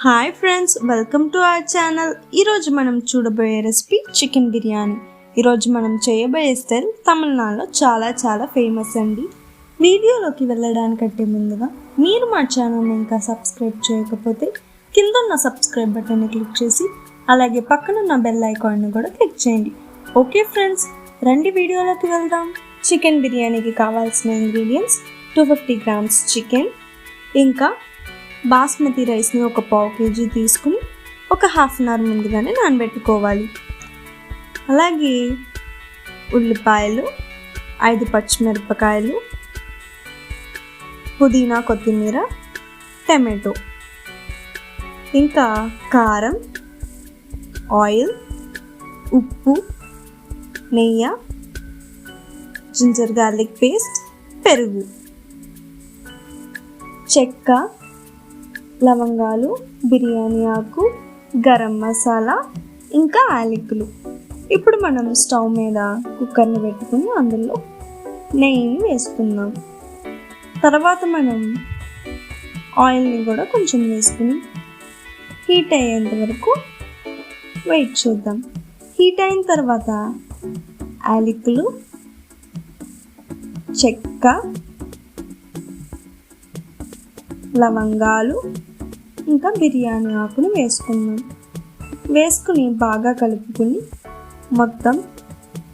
Hi friends, welcome to our channel. ఈరోజు మనం చూడబోయే రెసిపీ చికెన్ బిర్యానీ. ఈరోజు మనం చేయబోయే స్టైల్ తమిళనాడులో చాలా ఫేమస్ అండి. వీడియోలోకి వెళ్ళడానికంటే ముందుగా మీరు మా ఛానల్ని ఇంకా సబ్స్క్రైబ్ చేయకపోతే కింద ఉన్న సబ్స్క్రైబ్ బటన్ని క్లిక్ చేసి అలాగే పక్కన ఉన్న బెల్ ఐకాన్ని కూడా క్లిక్ చేయండి. ఓకే ఫ్రెండ్స్, రండి వీడియోలోకి వెళ్దాం. చికెన్ బిర్యానీకి కావాల్సిన ఇంగ్రీడియంట్స్ 250 grams చికెన్, ఇంకా బాస్మతి రైస్ని ఒక 1/2 kg తీసుకుని ఒక 1/2 hour ముందుగానే నానబెట్టుకోవాలి. అలాగే ఉల్లిపాయలు, 5 పచ్చిమిరపకాయలు, పుదీనా, కొత్తిమీర, టమాటో, ఇంకా కారం, ఆయిల్, ఉప్పు, నెయ్యి, జింజర్ గార్లిక్ పేస్ట్, పెరుగు, చెక్క, లవంగాలు, బిర్యానీ ఆకు, గరం మసాలా, ఇంకా యాలకులు. ఇప్పుడు మనం స్టవ్ మీద కుక్కర్ని పెట్టుకుని అందులో నెయ్యిని వేసుకుందాం. తర్వాత మనం ఆయిల్ని కూడా కొంచెం వేసుకుని హీట్ అయ్యేంత వరకు వెయిట్ చేద్దాం. హీట్ అయిన తర్వాత యాలకులు, చెక్క, లవంగాలు, ఇంకా బిర్యానీ ఆకుని వేసుకుని బాగా కలుపుకుని మొత్తం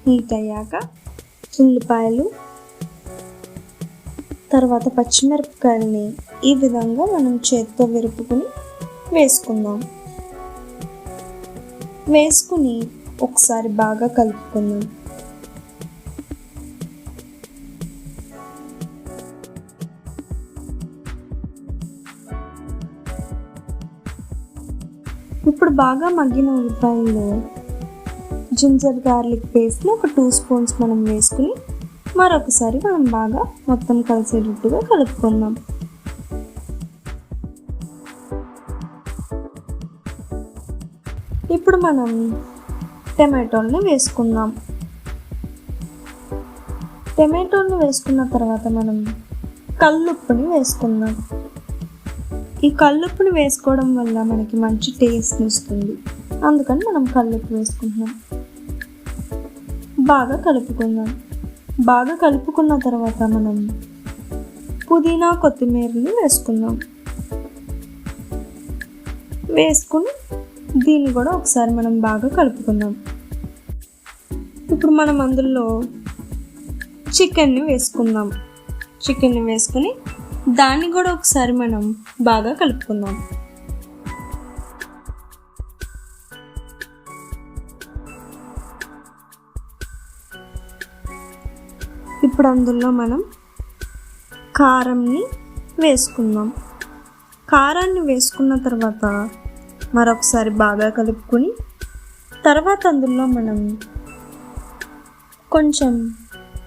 హీట్ అయ్యాక ఉల్లిపాయలు, తర్వాత పచ్చిమిరపకాయలని ఈ విధంగా మనం చేత్తో విరుపుకుని వేసుకుని ఒకసారి బాగా కలుపుకుందాం. ఇప్పుడు బాగా మగ్గిన ఉల్లిపాయల్లో జింజర్ గార్లిక్ పేస్ట్ని ఒక 2 spoons మనం వేసుకుని మరొకసారి మనం బాగా మొత్తం కలిసేటట్టుగా కలుపుకుందాం. ఇప్పుడు మనం టమాటోల్ని వేసుకుందాం. టమాటోల్ని వేసుకున్న తర్వాత మనం కల్లుప్పుని వేసుకుందాం. ఈ కల్లుప్పుని వేసుకోవడం వల్ల మనకి మంచి టేస్ట్ ఇస్తుంది, అందుకని మనం కల్లుప్పు వేసుకుంటున్నాం. బాగా కలుపుకున్న తర్వాత మనం పుదీనా, కొత్తిమీరని వేసుకుని దీన్ని కూడా ఒకసారి మనం బాగా కలుపుకుందాం. ఇప్పుడు మనం అందులో చికెన్ని వేసుకుని దాన్ని కూడా ఒకసారి మనం బాగా కలుపుకుందాం. ఇప్పుడు అందులో మనం కారాన్ని వేసుకున్న తర్వాత మరొకసారి బాగా కలుపుకొని తర్వాత అందులో మనం కొంచెం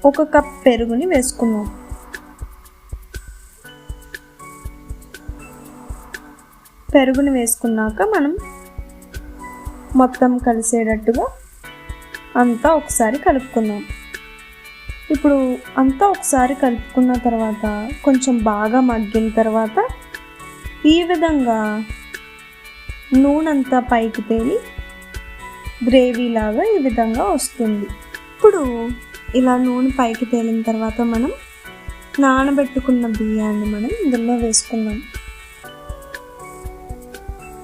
1 cup పెరుగుని వేసుకున్నాం. పెరుగుని వేసుకున్నాక మనం మొత్తం కలిసేటట్టుగా అంతా ఒకసారి కలుపుకుందాం. ఇప్పుడు అంతా ఒకసారి కలుపుకున్న తర్వాత కొంచెం బాగా మగ్గిన తర్వాత ఈ విధంగా నూనెంతా పైకి తేలి గ్రేవీ లాగా ఈ విధంగా వస్తుంది. ఇప్పుడు ఇలా నూనె పైకి తేలిన తర్వాత మనం నానబెట్టుకున్న బియ్యాన్ని మనం ఇందులో వేసుకుందాం.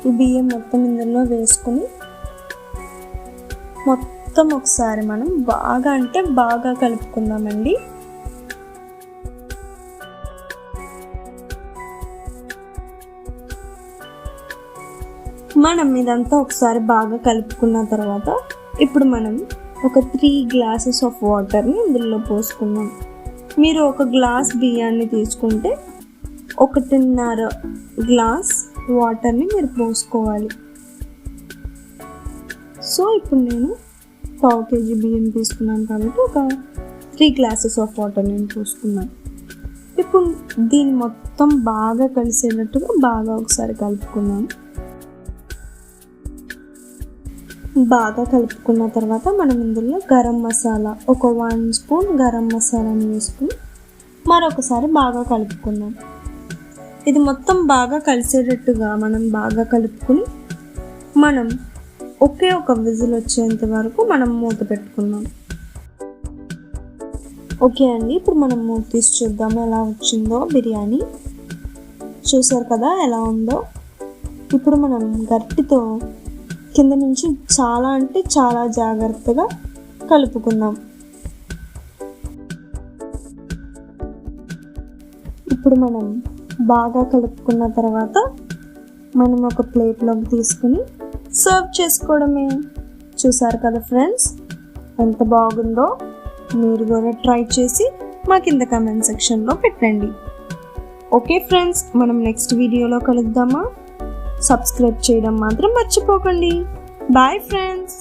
ఈ బియ్యం మొత్తం ఇందులో వేసుకుని మొత్తం ఒకసారి మనం బాగా కలుపుకుందామండి. మనం ఇదంతా ఒకసారి బాగా కలుపుకున్న తర్వాత ఇప్పుడు మనం ఒక 3 glasses ఆఫ్ వాటర్ని ఇందులో పోసుకుందాం. మీరు 1 glass బియ్యాన్ని తీసుకుంటే 1.5 glass వాటర్ని మీరు పోసుకోవాలి. సో ఇప్పుడు నేను 1/2 kg బియ్యం తీసుకున్నాను కాబట్టి ఒక 3 glasses ఆఫ్ వాటర్ నేను పోసుకున్నాను. ఇప్పుడు దీన్ని మొత్తం బాగా కలిసేటట్టుగా బాగా ఒకసారి కలుపుకున్నాను. బాగా కలుపుకున్న తర్వాత మనం ఇందులో గరం మసాలా ఒక 1 spoon గరం మసాలాని వేసుకుని మరొకసారి బాగా కలుపుకుందాం. ఇది మొత్తం బాగా కలిసేటట్టుగా మనం బాగా కలుపుకుని మనం ఒకే ఒక విజిల్ వచ్చేంత వరకు మనం మూత పెట్టుకుందాం. ఓకే అండి, ఇప్పుడు మనం మూత తీసి చూద్దాం ఎలా వచ్చిందో బిర్యానీ. చూసారు కదా ఎలా ఉందో. ఇప్పుడు మనం గట్టితో కింద నుంచి చాలా అంటే చాలా జాగ్రత్తగా కలుపుకుందాం. ఇప్పుడు మనం బాగా కలుపుకున్న తర్వాత మనం ఒక ప్లేట్లోకి తీసుకుని సర్వ్ చేసుకోవడమే. చూసారు కదా ఫ్రెండ్స్, ఎంత బాగుందో. మీరు కూడా ట్రై చేసి మా కింద కామెంట్ సెక్షన్లో పెట్టండి. ఓకే ఫ్రెండ్స్, మనం నెక్స్ట్ వీడియోలో కలుద్దామా? సబ్స్క్రైబ్ చేయడం మాత్రం మర్చిపోకండి. Bye friends.